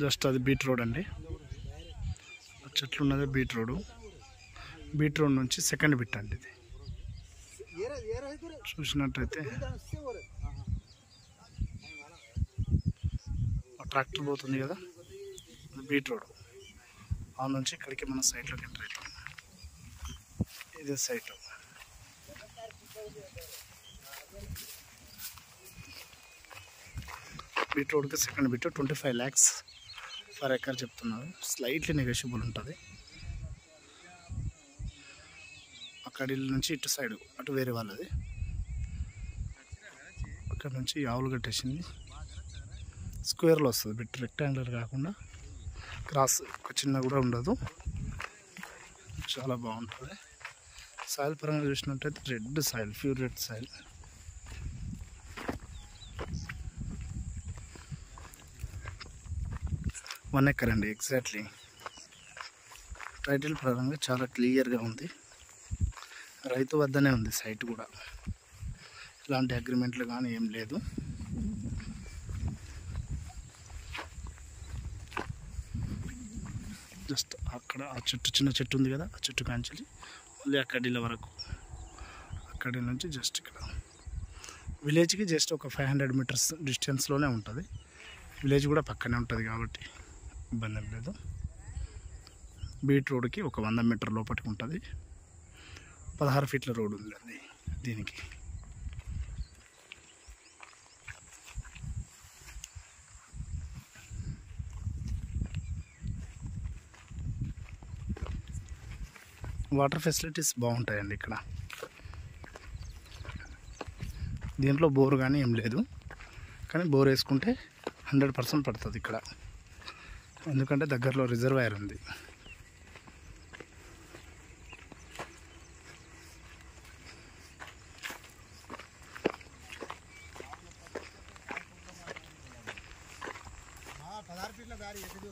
Just అది BT road అండి. చెట్లు ఉన్నది బీట్ రోడ్. బీట్ రోడ్ నుంచి సెకండ్ బిట్ అండి ఇది. చూసినట్టయితే ట్రాక్టర్ పోతుంది కదా, బీట్ రోడ్. ఆ నుంచి ఇక్కడికి మన సైట్లోకి ఎంటర్ అవుతాం. ఇదే సైట్. బీట్ రోడ్కి second bit 25 lakhs per acre చెప్తున్నారు. స్లైట్లీ నెగోషియబుల్ ఉంటుంది. అక్కడి నుంచి ఇటు సైడ్ అటు వేరే వాళ్ళది. అక్కడ నుంచి ఆవులు కట్టేసింది. స్క్వేర్లో వస్తుంది బిట్, రెక్టాంగులర్ కాకుండా క్రాస్ ఒక చిన్న కూడా ఉండదు. చాలా బాగుంటుంది. సాయిల్ పరంగా చూసినట్టయితే red soil, pure red soil. One acre అండి ఎగ్జాక్ట్లీ. టైటిల్ పరంగా చాలా క్లియర్గా ఉంది. రైతు వద్దనే ఉంది సైట్ కూడా. ఇలాంటి అగ్రిమెంట్లు కానీ ఏం లేదు. జస్ట్ అక్కడ ఆ చెట్టు, చిన్న చెట్టు ఉంది కదా, ఆ చెట్టు కాంచెలి మళ్ళీ అక్కడిల వరకు. అక్కడి నుంచి జస్ట్ ఇక్కడ విలేజ్కి జస్ట్ ఒక 500 meters డిస్టెన్స్లోనే ఉంటుంది. విలేజ్ కూడా పక్కనే ఉంటుంది కాబట్టి ఇబ్బంది ఏం లేదు. బీట్ రోడ్కి ఒక 100 meter లోపలికి ఉంటుంది. 16 feet రోడ్ ఉంది అది దీనికి. వాటర్ ఫెసిలిటీస్ బాగుంటాయండి ఇక్కడ. దీంట్లో బోర్ కానీ ఏం లేదు, కానీ బోర్ వేసుకుంటే 100% పడుతుంది ఇక్కడ. ఎందుకంటే దగ్గరలో రిజర్వాయర్ ఉంది. हाँ 15 feet गाड़ी ऐसे भी